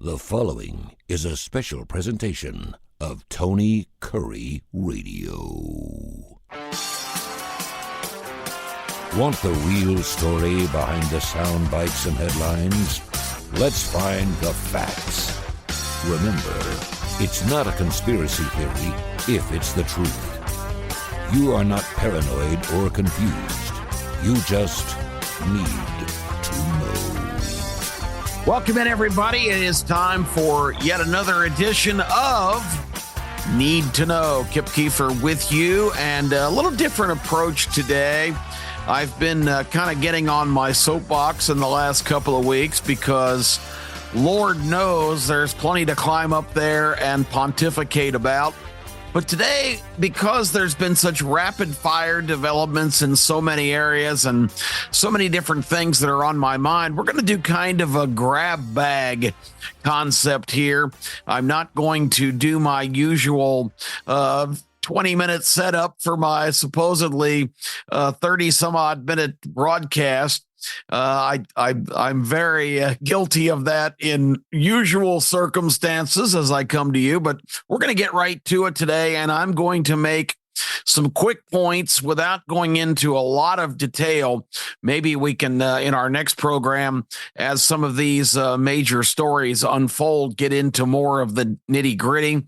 The following is a special presentation of Tony Kurre Radio. Want the real story behind the sound bites and headlines? Let's find the facts. Remember, it's not a conspiracy theory if it's the truth. You are not paranoid or confused. You just need to know. Welcome in, everybody. It is time for yet another edition of Need to Know. Kip Keefer with you, and a little different approach today. I've been kind of getting on my soapbox in the last couple of weeks because Lord knows there's plenty to climb up there and pontificate about. But today, because there's been such rapid fire developments in so many areas and so many different things that are on my mind, we're going to do kind of a grab bag concept here. I'm not going to do my usual 20-minute setup for my supposedly 30 some odd minute broadcast. I'm very guilty of that in usual circumstances as I come to you, but we're going to get right to it today, and I'm going to make some quick points without going into a lot of detail. Maybe we can, in our next program, as some of these major stories unfold, get into more of the nitty-gritty.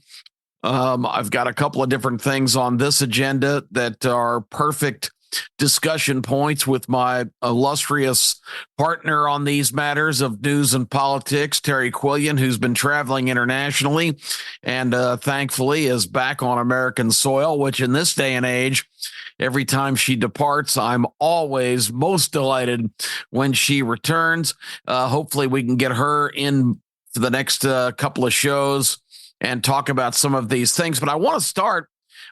I've got a couple of different things on this agenda that are perfect discussion points with my illustrious partner on these matters of news and politics, Terry Quillian, who's been traveling internationally and thankfully is back on American soil, which in this day and age, every time she departs, I'm always most delighted when she returns. Hopefully we can get her in for the next couple of shows and talk about some of these things. But I want to start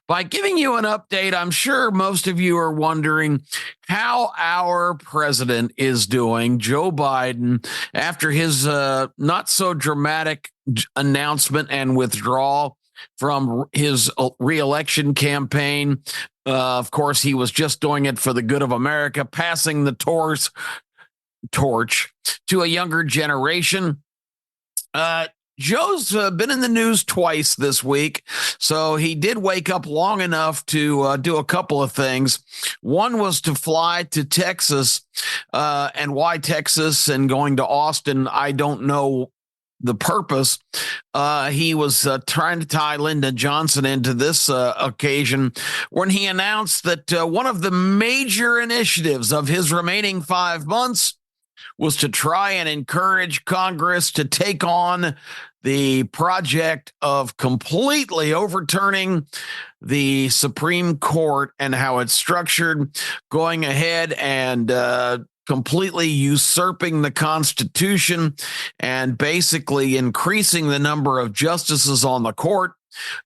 by giving you an update. I'm sure most of you are wondering how our president is doing, Joe Biden, after his not so dramatic announcement and withdrawal from his reelection campaign. Of course, he was just doing it for the good of America, passing the torch to a younger generation. Joe's been in the news twice this week, so he did wake up long enough to do a couple of things. One was to fly to Texas, and why Texas and going to Austin, I don't know the purpose. He was trying to tie Lyndon Johnson into this occasion when he announced that one of the major initiatives of his remaining 5 months was to try and encourage Congress to take on the project of completely overturning the Supreme Court and how it's structured, going ahead and completely usurping the Constitution and basically increasing the number of justices on the court,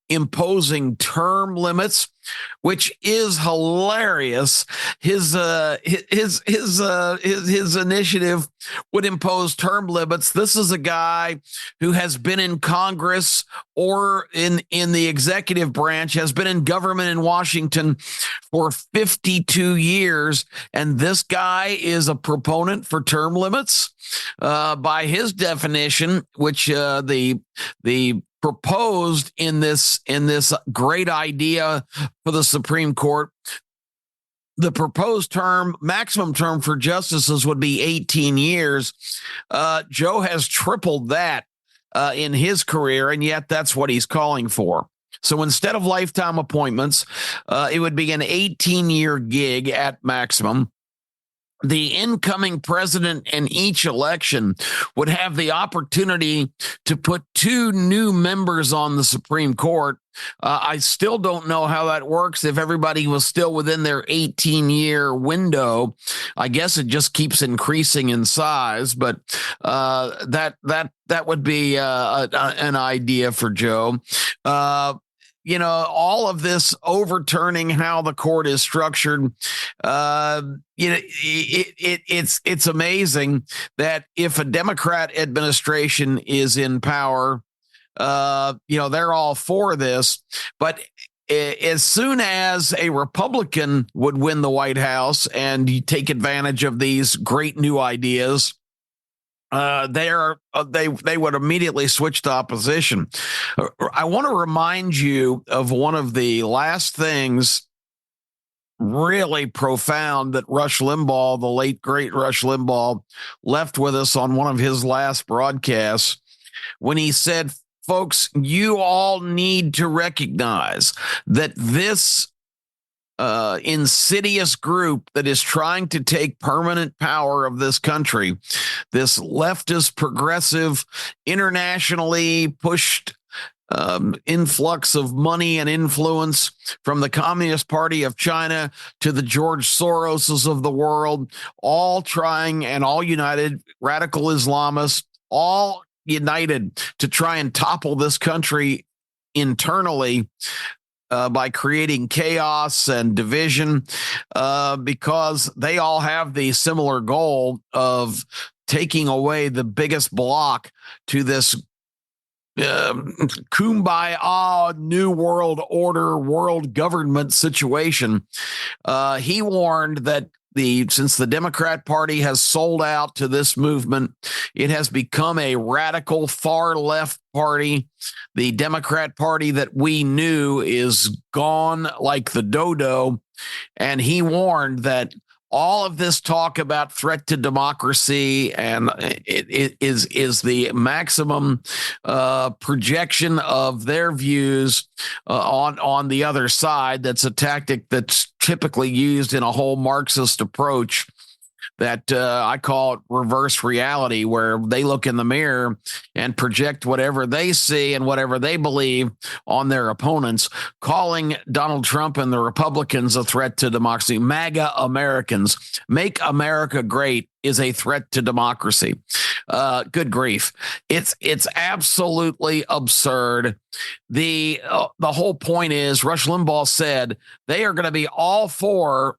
imposing term limits, which is hilarious. His initiative would impose term limits. This is a guy who has been in Congress or in the executive branch, has been in government in Washington for 52 years, and this guy is a proponent for term limits. By his definition, which the proposed in this great idea for the Supreme Court, the proposed maximum term for justices would be 18 years. Joe has tripled that in his career, and yet that's what he's calling for. So instead of lifetime appointments, it would be an 18-year gig at maximum. The incoming president in each election would have the opportunity to put 2 new members on the Supreme Court. I still don't know how that works if everybody was still within their 18-year window. I guess it just keeps increasing in size, but that would be an idea for Joe. All of this overturning how the court is structured, it's amazing that if a Democrat administration is in power, they're all for this. But as soon as a Republican would win the White House and you take advantage of these great new ideas, they would immediately switch to opposition. I want to remind you of one of the last things really profound that Rush Limbaugh, the late great Rush Limbaugh, left with us on one of his last broadcasts when he said, folks, you all need to recognize that this insidious group that is trying to take permanent power of this country, this leftist, progressive, internationally pushed influx of money and influence from the Communist Party of China to the George Soroses of the world, all trying and all united, radical Islamists, all united to try and topple this country internally by creating chaos and division, because they all have the similar goal of taking away the biggest block to this kumbaya new world order, world government situation. He warned that since the Democrat Party has sold out to this movement, it has become a radical far left party. The Democrat Party that we knew is gone like the dodo. And he warned that all of this talk about threat to democracy and it is the maximum projection of their views on the other side. That's a tactic that's typically used in a whole Marxist approach that I call it reverse reality, where they look in the mirror and project whatever they see and whatever they believe on their opponents, calling Donald Trump and the Republicans a threat to democracy. MAGA Americans, make America great, is a threat to democracy. Good grief. It's absolutely absurd. The whole point is, Rush Limbaugh said they are going to be all for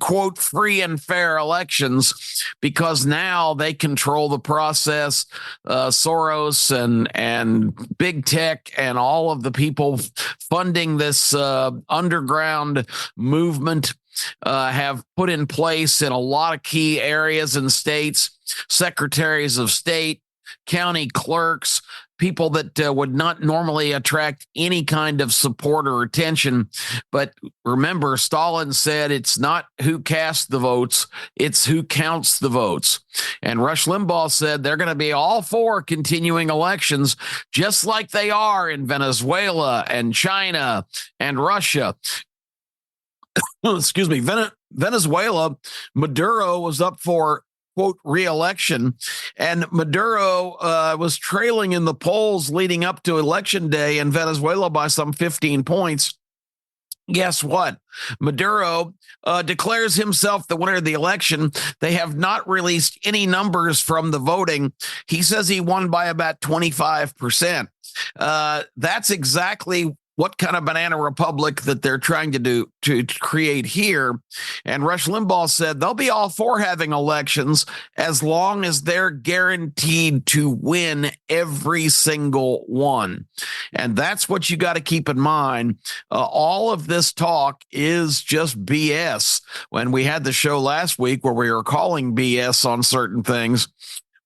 quote free and fair elections because now they control the process. Soros and big tech and all of the people funding this underground movement have put in place in a lot of key areas and states, secretaries of state, county clerks, people that would not normally attract any kind of support or attention. But remember, Stalin said it's not who casts the votes, it's who counts the votes. And Rush Limbaugh said they're going to be all for continuing elections, just like they are in Venezuela and China and Russia. Excuse me, Venezuela, Maduro was up for quote re-election, and Maduro was trailing in the polls leading up to election day in Venezuela by some 15 points. Guess what? Maduro declares himself the winner of the election. They have not released any numbers from the voting. He says he won by about 25%. That's exactly what kind of banana republic that they're trying to create here. And Rush Limbaugh said they'll be all for having elections as long as they're guaranteed to win every single one. And that's what you got to keep in mind. All of this talk is just BS. When we had the show last week where we were calling BS on certain things,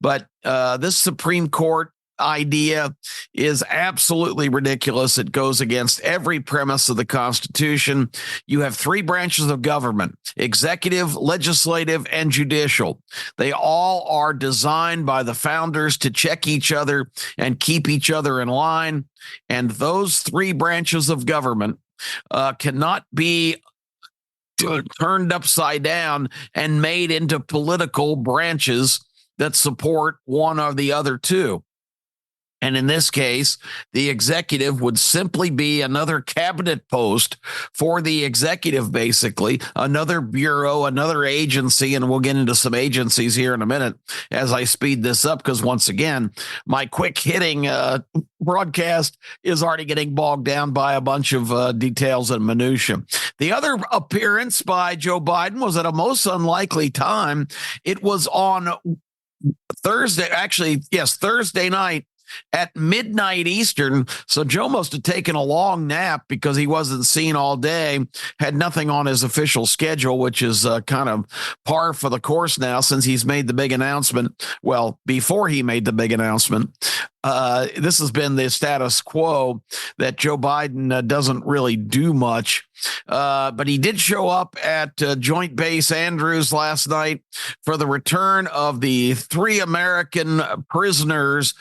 but this Supreme Court idea is absolutely ridiculous. It goes against every premise of the Constitution. You have three branches of government: executive, legislative, and judicial. They all are designed by the founders to check each other and keep each other in line. And those three branches of government cannot be turned upside down and made into political branches that support one or the other two. And in this case, the executive would simply be another cabinet post for the executive, basically, another bureau, another agency. And we'll get into some agencies here in a minute as I speed this up, because once again, my quick hitting broadcast is already getting bogged down by a bunch of details and minutia. The other appearance by Joe Biden was at a most unlikely time. It was on Thursday, Thursday night. at midnight Eastern. So Joe must have taken a long nap because he wasn't seen all day, had nothing on his official schedule, which is kind of par for the course now since he's made the big announcement. Well, before he made the big announcement, this has been the status quo that Joe Biden doesn't really do much. But he did show up at Joint Base Andrews last night for the return of the 3 American prisoners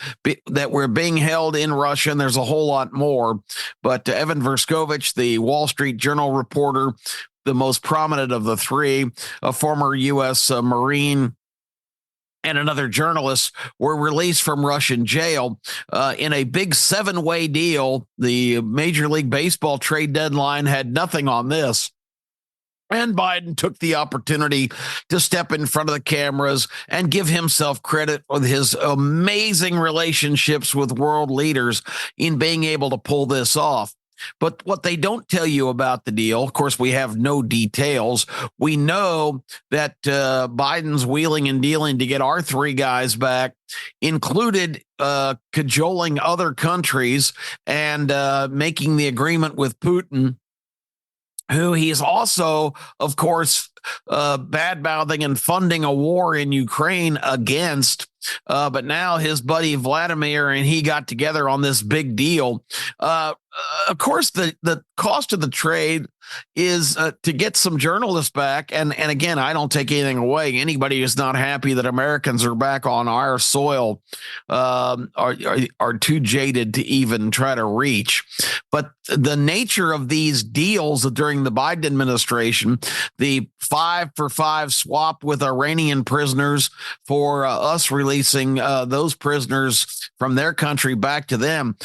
that were being held in Russia. And there's a whole lot more. But Evan Verskovich, the Wall Street Journal reporter, the most prominent of the 3, a former U.S. Marine, and another journalist were released from Russian jail in a big 7-way deal. The Major League Baseball trade deadline had nothing on this. And Biden took the opportunity to step in front of the cameras and give himself credit for his amazing relationships with world leaders in being able to pull this off. But what they don't tell you about the deal, of course, we have no details. We know that Biden's wheeling and dealing to get our 3 guys back included cajoling other countries and making the agreement with Putin, who he's also, of course, bad-mouthing and funding a war in Ukraine against. But now his buddy Vladimir and he got together on this big deal. Of course, the cost of the trade is to get some journalists back. And again, I don't take anything away. Anybody who's not happy that Americans are back on our soil are too jaded to even try to reach. But the nature of these deals during the Biden administration, the 5-for-5 swap with Iranian prisoners for us releasing those prisoners from their country back to them.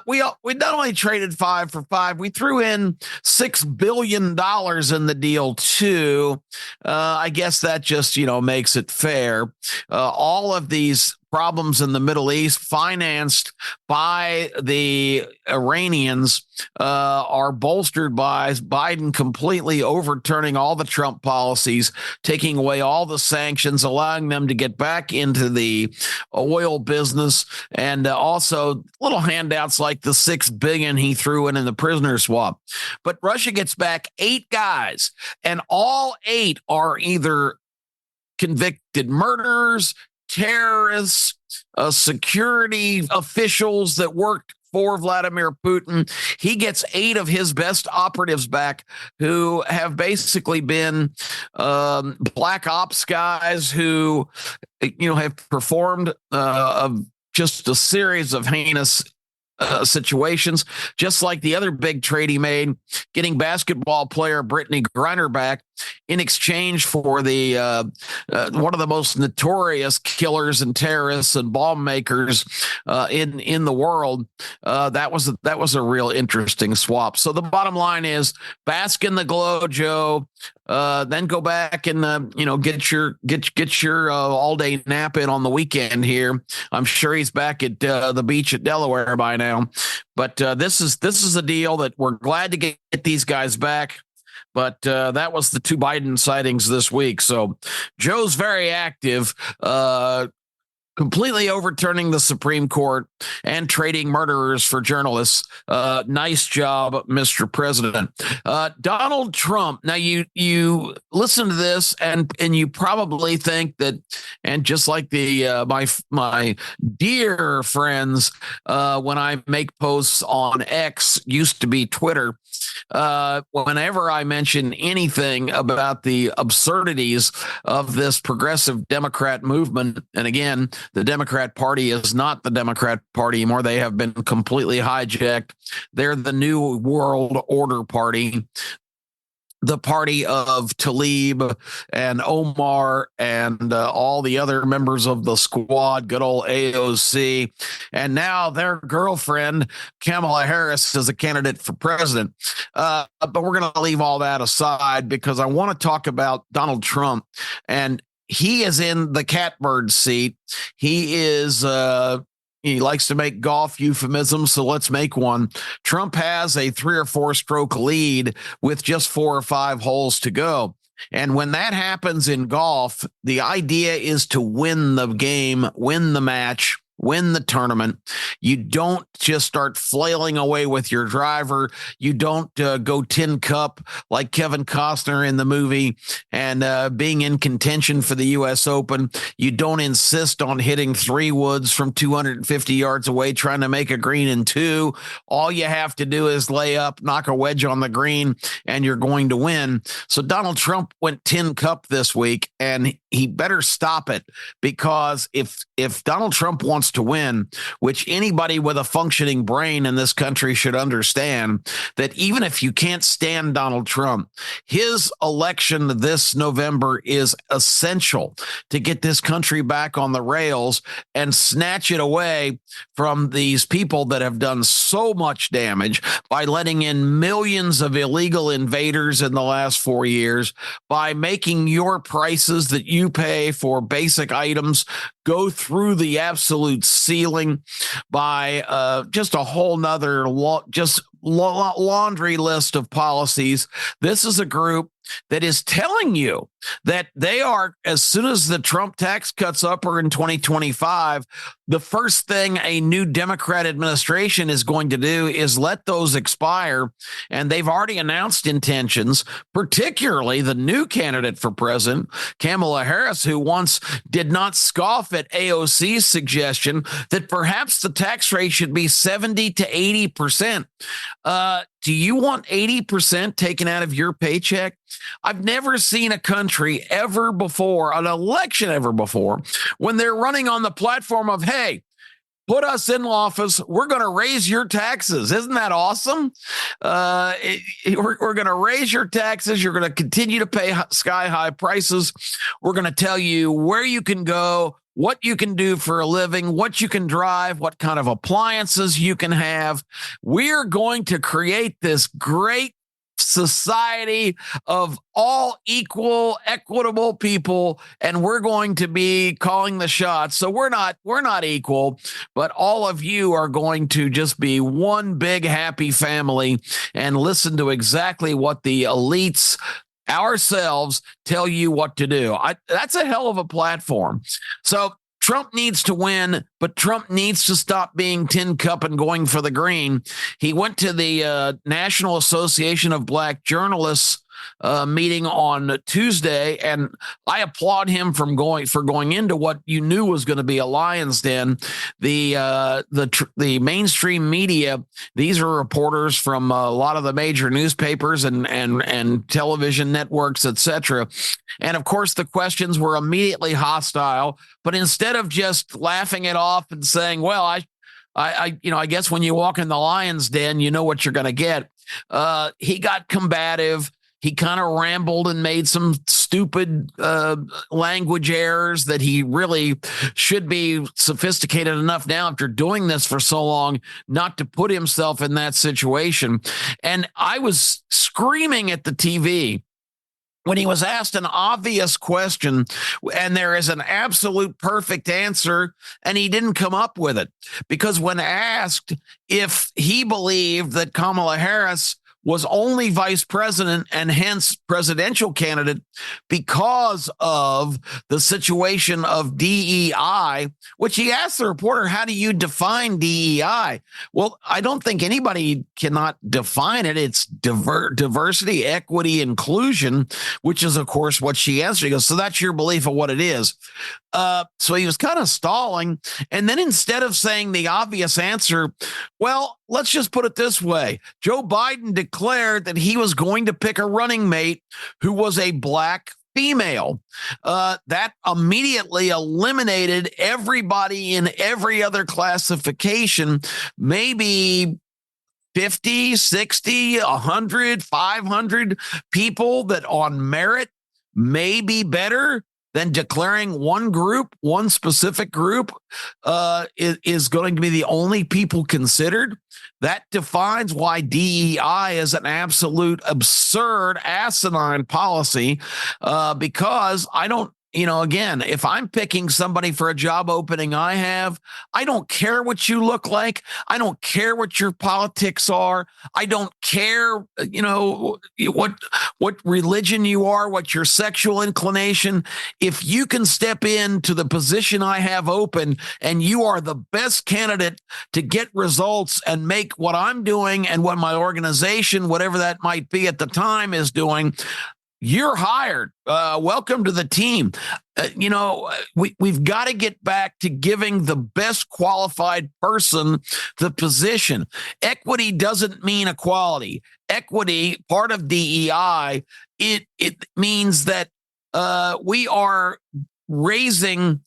We not only traded 5 for 5, we threw in $6 billion in the deal too. I guess that just, makes it fair. All of these problems in the Middle East financed by the Iranians are bolstered by Biden completely overturning all the Trump policies, taking away all the sanctions, allowing them to get back into the oil business, and also little handouts like the $6 billion he threw in the prisoner swap. But Russia gets back 8 guys, and all 8 are either convicted murderers, terrorists, security officials that worked for Vladimir Putin. He gets 8 of his best operatives back who have basically been black ops guys who, have performed just a series of heinous situations, just like the other big trade he made, getting basketball player Brittany Griner back in exchange for the one of the most notorious killers and terrorists and bomb makers in the world. That was a real interesting swap. So the bottom line is, bask in the glow, Joe. Then go back and get your all day nap in on the weekend here. I'm sure he's back at the beach at Delaware by now. But this is a deal that we're glad to get these guys back. But that was the 2 Biden sightings this week. So Joe's very active, completely overturning the Supreme Court and trading murderers for journalists. Nice job, Mr. President. Donald Trump. Now you listen to this and you probably think that, and just like the my dear friends, when I make posts on X, used to be Twitter, whenever I mention anything about the absurdities of this progressive Democrat movement, and again, the Democrat Party is not the Democrat Party anymore. They have been completely hijacked. They're the New World Order Party, the party of Tlaib and Omar and all the other members of the squad, good old AOC. And now their girlfriend, Kamala Harris, is a candidate for president. But we're going to leave all that aside because I want to talk about Donald Trump. And he is in the catbird seat. He is he likes to make golf euphemisms, so let's make one. Trump has a 3 or 4 stroke lead with just 4 or 5 holes to go. And when that happens in golf, the idea is to win the game, win the match, win the tournament. You don't just start flailing away with your driver. You don't go tin cup like Kevin Costner in the movie and being in contention for the U.S. Open. You don't insist on hitting 3 woods from 250 yards away, trying to make a green in 2. All you have to do is lay up, knock a wedge on the green, and you're going to win. So Donald Trump went tin cup this week, and he better stop it, because if Donald Trump wants to win, which anybody with a functioning brain in this country should understand, that even if you can't stand Donald Trump, his election this November is essential to get this country back on the rails and snatch it away from these people that have done so much damage by letting in millions of illegal invaders in the last 4 years, by making your prices that you pay for basic items go through the absolute ceiling, by just a whole nother laundry list of policies. This is a group that is telling you that they are, as soon as the Trump tax cuts up are in 2025, the first thing a new Democrat administration is going to do is let those expire. And they've already announced intentions, particularly the new candidate for president, Kamala Harris, who once did not scoff at AOC's suggestion that perhaps the tax rate should be 70 to 80%. Do you want 80% taken out of your paycheck? I've never seen a country ever before, an election ever before, when they're running on the platform of, hey, put us in office, we're going to raise your taxes. Isn't that awesome? We're going to raise your taxes. You're going to continue to pay sky-high prices. We're going to tell you where you can go, what you can do for a living, what you can drive, what kind of appliances you can have. We're going to create this great society of all equal, equitable people, and we're going to be calling the shots. So we're not equal, but all of you are going to just be one big happy family and listen to exactly what the elites, ourselves, tell you what to do. That's a hell of a platform. So Trump needs to win, but Trump needs to stop being tin cup and going for the green. He went to the National Association of Black Journalists meeting on Tuesday, and I applaud him for going into what you knew was going to be a lion's den. The mainstream media, these are reporters from a lot of the major newspapers and television networks, etc. And of course, the questions were immediately hostile. But instead of just laughing it off and saying, "Well, I guess when you walk in the lion's den, you know what you're going to get," he got combative. He kind of rambled and made some stupid language errors that he really should be sophisticated enough now, after doing this for so long, not to put himself in that situation. And I was screaming at the TV when he was asked an obvious question and there is an absolute perfect answer, and he didn't come up with it. Because when asked if he believed that Kamala Harris was only vice president and hence presidential candidate because of the situation of DEI, which he asked the reporter, how do you define DEI? Well, I don't think anybody cannot define it. It's diversity, equity, inclusion, which is, of course, what she answered. He goes, so that's your belief of what it is. So he was kind of stalling. And then instead of saying the obvious answer, well, let's just put it this way. Joe Biden declared that he was going to pick a running mate who was a black female. That immediately eliminated everybody in every other classification, maybe 50, 60, 100, 500 people that on merit may be better than declaring one group, one specific group is going to be the only people considered. That defines why DEI is an absolute absurd, asinine policy, because again, if I'm picking somebody for a job opening I have, I don't care what you look like. I don't care what your politics are. I don't care, what religion you are, what your sexual inclination. If you can step into the position I have open and you are the best candidate to get results and make what I'm doing and what my organization, whatever that might be at the time, is doing, you're hired. Welcome to the team. We've got to get back to giving the best qualified person the position. Equity doesn't mean equality. Equity, part of DEI, it means that we are raising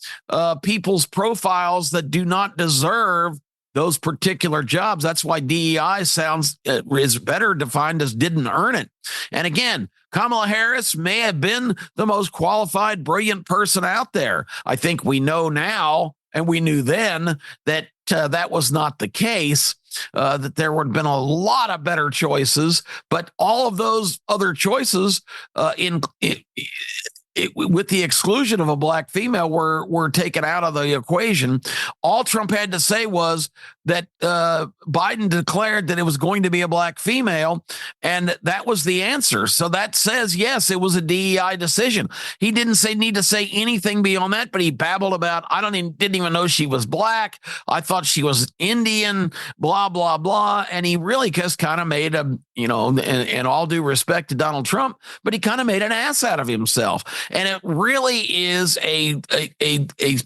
people's profiles that do not deserve those particular jobs. That's why DEI is better defined as didn't earn it. And again, Kamala Harris may have been the most qualified, brilliant person out there. I think we know now, and we knew then, that that was not the case, that there would have been a lot of better choices, but all of those other choices with the exclusion of a black female were taken out of the equation. All Trump had to say was that Biden declared that it was going to be a black female, and that was the answer. So that says, yes, it was a DEI decision. He didn't need to say anything beyond that, but he babbled about, didn't even know she was black. I thought she was Indian, blah, blah, blah. And he really just kind of made in all due respect to Donald Trump, but he kind of made an ass out of himself. And it really is a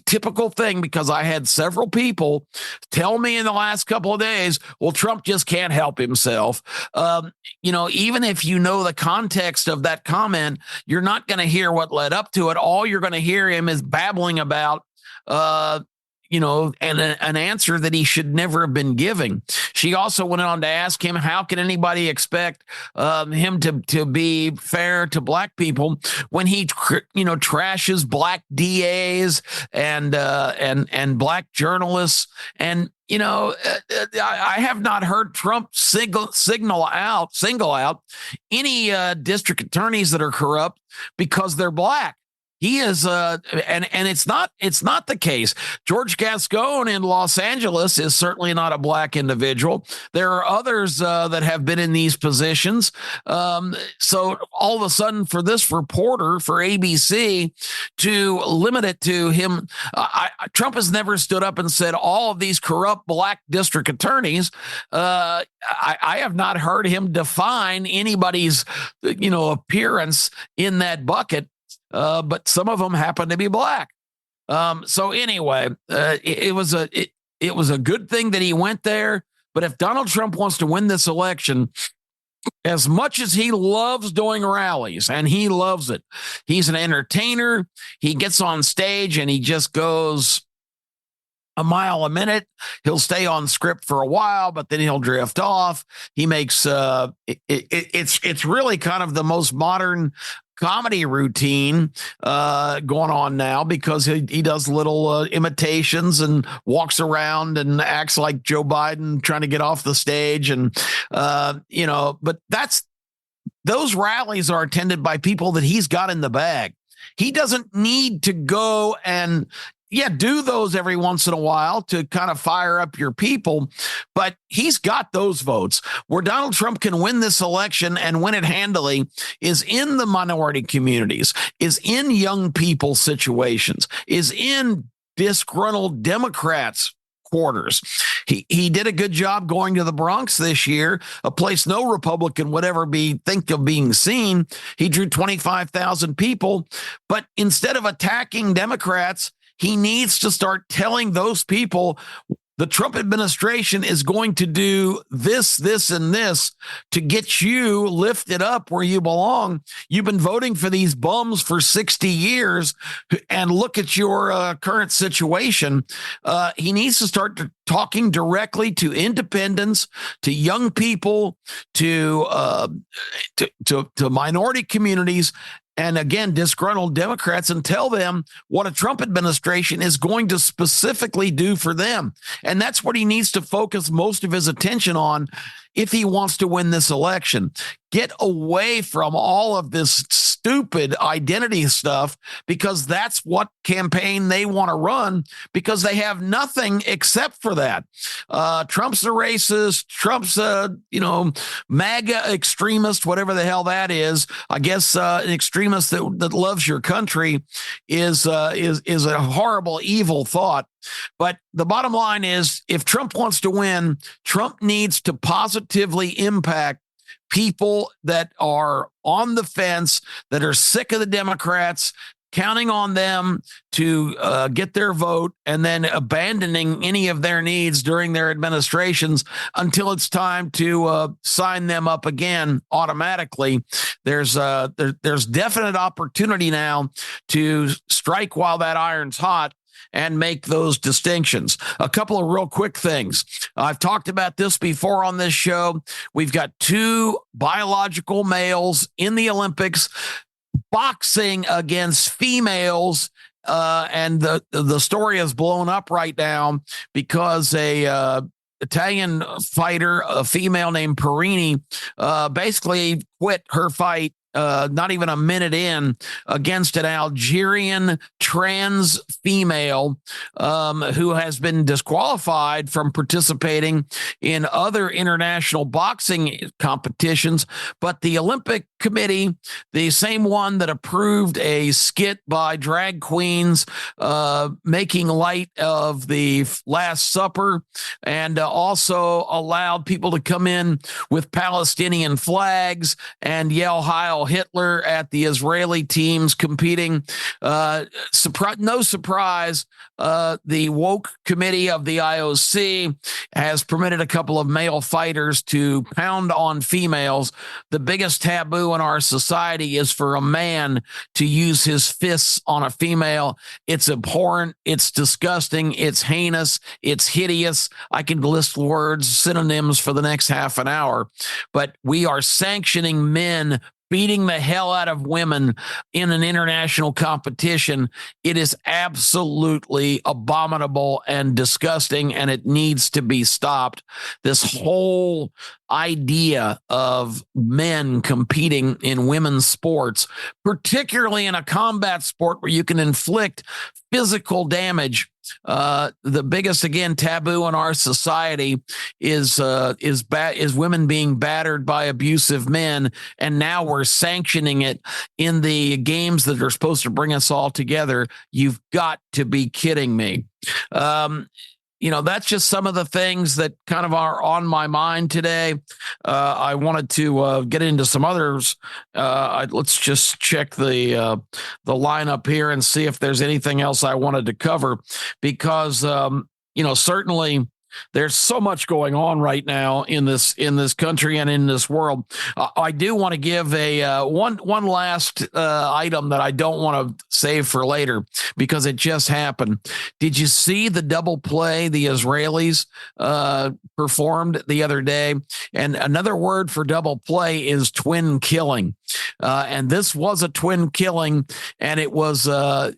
typical thing, because I had several people tell me in the last couple of days, well, Trump just can't help himself. Even if you know the context of that comment, you're not going to hear what led up to it. All you're going to hear him is babbling about and an answer that he should never have been giving. She also went on to ask him, how can anybody expect him to be fair to black people when he, trashes black DAs and black journalists? And, I have not heard Trump single out any district attorneys that are corrupt because they're black. He is, and it's not the case. George Gascon in Los Angeles is certainly not a black individual. There are others that have been in these positions. So all of a sudden, for this reporter for ABC to limit it to him, Trump has never stood up and said all of these corrupt black district attorneys. I have not heard him define anybody's, appearance in that bucket. But some of them happen to be black. So anyway, it was a good thing that he went there. But if Donald Trump wants to win this election, as much as he loves doing rallies, and he loves it, he's an entertainer. He gets on stage and he just goes a mile a minute. He'll stay on script for a while, but then he'll drift off. He makes it's really kind of the most modern comedy routine going on now, because he does little imitations and walks around and acts like Joe Biden trying to get off the stage. And, but those rallies are attended by people that he's got in the bag. He doesn't need to go and do those every once in a while to kind of fire up your people, but he's got those votes. Where Donald Trump can win this election and win it handily is in the minority communities, is in young people situations, is in disgruntled Democrats quarters. He did a good job going to the Bronx this year, a place no Republican would ever think of being seen. He drew 25,000 people, but instead of attacking Democrats, he needs to start telling those people the Trump administration is going to do this, this, and this to get you lifted up where you belong. You've been voting for these bums for 60 years, and look at your current situation. He needs to start talking directly to independents, to young people, to minority communities, and again, disgruntled Democrats, and tell them what a Trump administration is going to specifically do for them. And that's what he needs to focus most of his attention on. if he wants to win this election. Get away from all of this stupid identity stuff, because that's what campaign they want to run, because they have nothing except for that. Trump's a racist. Trump's a, MAGA extremist, whatever the hell that is. I guess an extremist that loves your country is a horrible, evil thought. But the bottom line is, if Trump wants to win, Trump needs to positively impact people that are on the fence, that are sick of the Democrats, counting on them to get their vote, and then abandoning any of their needs during their administrations until it's time to sign them up again automatically. There's definite opportunity now to strike while that iron's hot and make those distinctions. A couple of real quick things. I've talked about this before on this show. We've got two biological males in the Olympics boxing against females, and the story is blown up right now because a Italian fighter, a female named Perini, basically quit her fight not even a minute in, against an Algerian trans female who has been disqualified from participating in other international boxing competitions. But the Olympic Committee, the same one that approved a skit by drag queens making light of the Last Supper, and also allowed people to come in with Palestinian flags and yell Heil Hitler at the Israeli teams competing. No surprise, the woke committee of the IOC has permitted a couple of male fighters to pound on females. The biggest taboo in our society is for a man to use his fists on a female. It's abhorrent. It's disgusting. It's heinous. It's hideous. I can list words, synonyms for the next half an hour, but we are sanctioning men beating the hell out of women in an international competition. It is absolutely abominable and disgusting, and it needs to be stopped. This whole idea of men competing in women's sports, particularly in a combat sport where you can inflict physical damage. The biggest, again, taboo in our society is women being battered by abusive men, and now we're sanctioning it in the games that are supposed to bring us all together. You've got to be kidding me. That's just some of the things that kind of are on my mind today. I wanted to get into some others. Let's just check the lineup here and see if there's anything else I wanted to cover, because certainly there's so much going on right now in this country and in this world. I do want to give a one last item that I don't want to save for later, because it just happened. Did you see the double play the Israelis performed the other day? And another word for double play is twin killing. And this was a twin killing, and it was an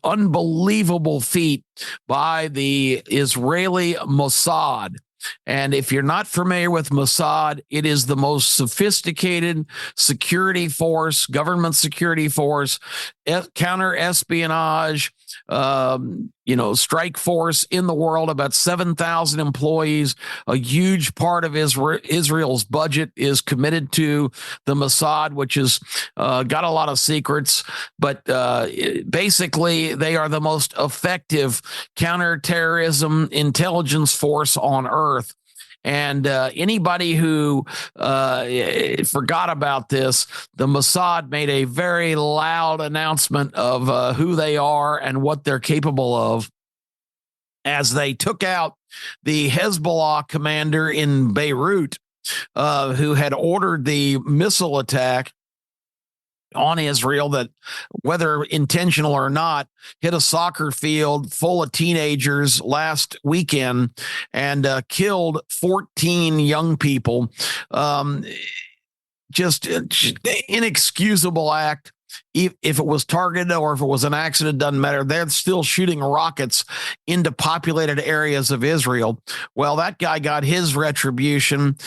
unbelievable feat by the Israeli Mossad. And if you're not familiar with Mossad, it is the most sophisticated security force, government security force, counter espionage, strike force in the world. About 7,000 employees. A huge part of Israel's budget is committed to the Mossad, which has got a lot of secrets. But basically, they are the most effective counterterrorism intelligence force on earth. And anybody who forgot about this, the Mossad made a very loud announcement of who they are and what they're capable of, as they took out the Hezbollah commander in Beirut, who had ordered the missile attack on Israel that, whether intentional or not, hit a soccer field full of teenagers last weekend and killed 14 young people. Just inexcusable act. if it was targeted or if it was an accident, doesn't matter. They're still shooting rockets into populated areas of Israel. Well, that guy got his retribution.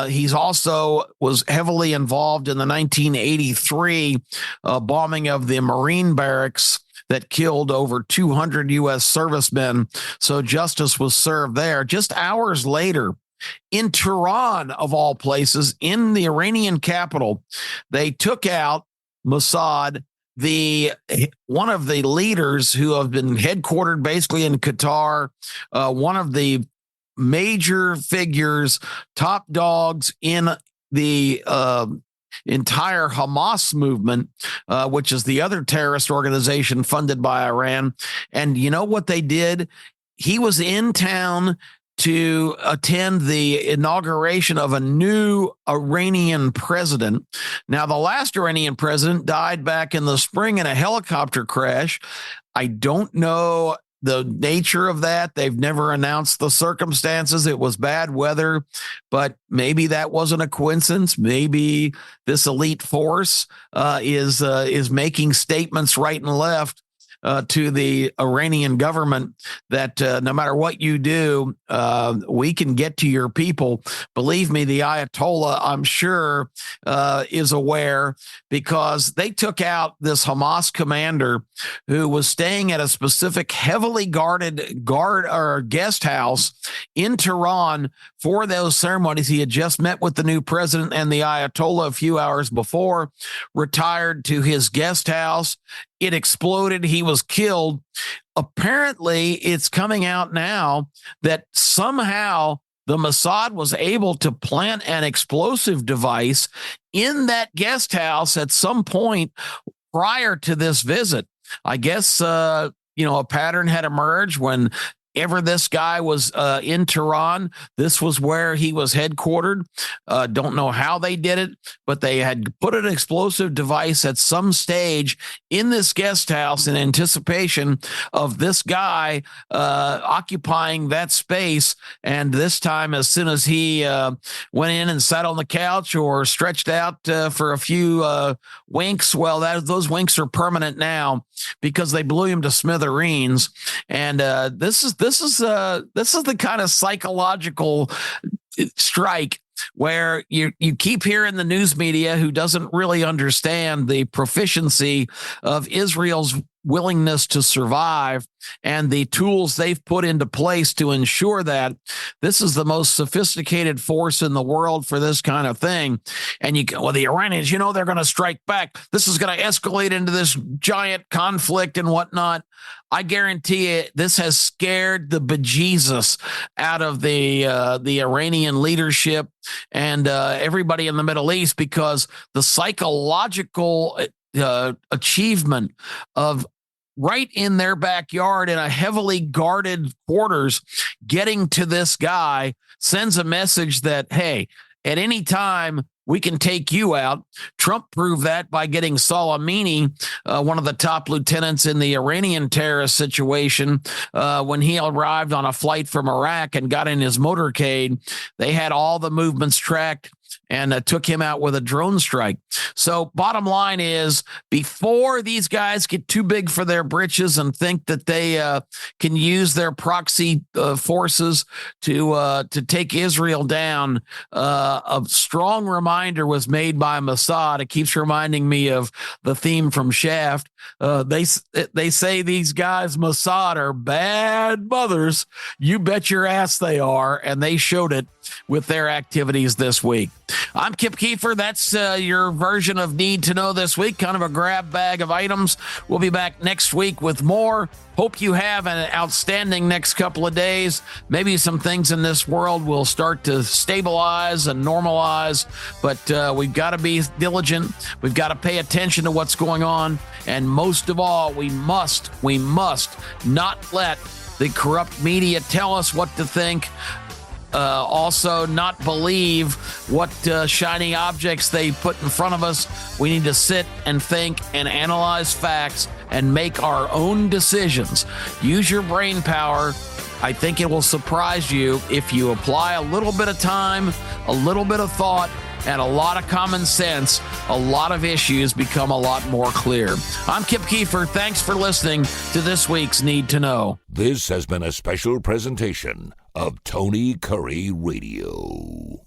He's also was heavily involved in the 1983 bombing of the Marine barracks that killed over 200 U.S. servicemen. So justice was served there. Just hours later, in Tehran, of all places, in the Iranian capital, they took out Mossad, one of the leaders who have been headquartered basically in Qatar, one of the major figures, top dogs in the entire Hamas movement, which is the other terrorist organization funded by Iran. And you know what they did? He was in town to attend the inauguration of a new Iranian president. Now, the last Iranian president died back in the spring in a helicopter crash. I don't know the nature of that. They've never announced the circumstances. It was bad weather, but maybe that wasn't a coincidence. Maybe this elite force is making statements right and left to the Iranian government that no matter what you do, we can get to your people. Believe me, the Ayatollah, I'm sure, is aware, because they took out this Hamas commander who was staying at a specific heavily guarded guest house in Tehran for those ceremonies. He had just met with the new president and the Ayatollah a few hours before, retired to his guest house. It exploded. He was killed. Apparently, it's coming out now that somehow the Mossad was able to plant an explosive device in that guest house at some point prior to this visit. I guess, a pattern had emerged when ever this guy was in Tehran. This was where he was headquartered. Don't know how they did it, but they had put an explosive device at some stage in this guest house in anticipation of this guy occupying that space. And this time, as soon as he went in and sat on the couch or stretched out for a few winks, well, those winks are permanent now because they blew him to smithereens. And this is the kind of psychological strike where you keep hearing the news media who doesn't really understand the proficiency of Israel's willingness to survive and the tools they've put into place to ensure that this is the most sophisticated force in the world for this kind of thing. And the Iranians, they're going to strike back. This is going to escalate into this giant conflict and whatnot. I guarantee you, this has scared the bejesus out of the Iranian leadership and everybody in the Middle East, because the psychological achievement of right in their backyard in a heavily guarded quarters, getting to this guy sends a message that, hey, at any time we can take you out. Trump proved that by getting Soleimani, one of the top lieutenants in the Iranian terrorist situation, when he arrived on a flight from Iraq and got in his motorcade. They had all the movements tracked and took him out with a drone strike. So bottom line is, before these guys get too big for their britches and think that they can use their proxy forces to take Israel down, a strong reminder was made by Mossad. It keeps reminding me of the theme from Shaft. They say these guys, Mossad, are bad mothers. You bet your ass they are, and they showed it with their activities this week. I'm Kip Keefer. That's your version of Need to Know this week, kind of a grab bag of items. We'll be back next week with more. Hope you have an outstanding next couple of days. Maybe some things in this world will start to stabilize and normalize, but we've got to be diligent. We've got to pay attention to what's going on. And most of all, we must not let the corrupt media tell us what to think. Also, not believe what shiny objects they put in front of us. We need to sit and think and analyze facts and make our own decisions. Use your brain power. I think it will surprise you if you apply a little bit of time, a little bit of thought, and a lot of common sense, a lot of issues become a lot more clear. I'm Kip Keefer. Thanks for listening to this week's Need to Know. This has been a special presentation of Tony Kurre Radio.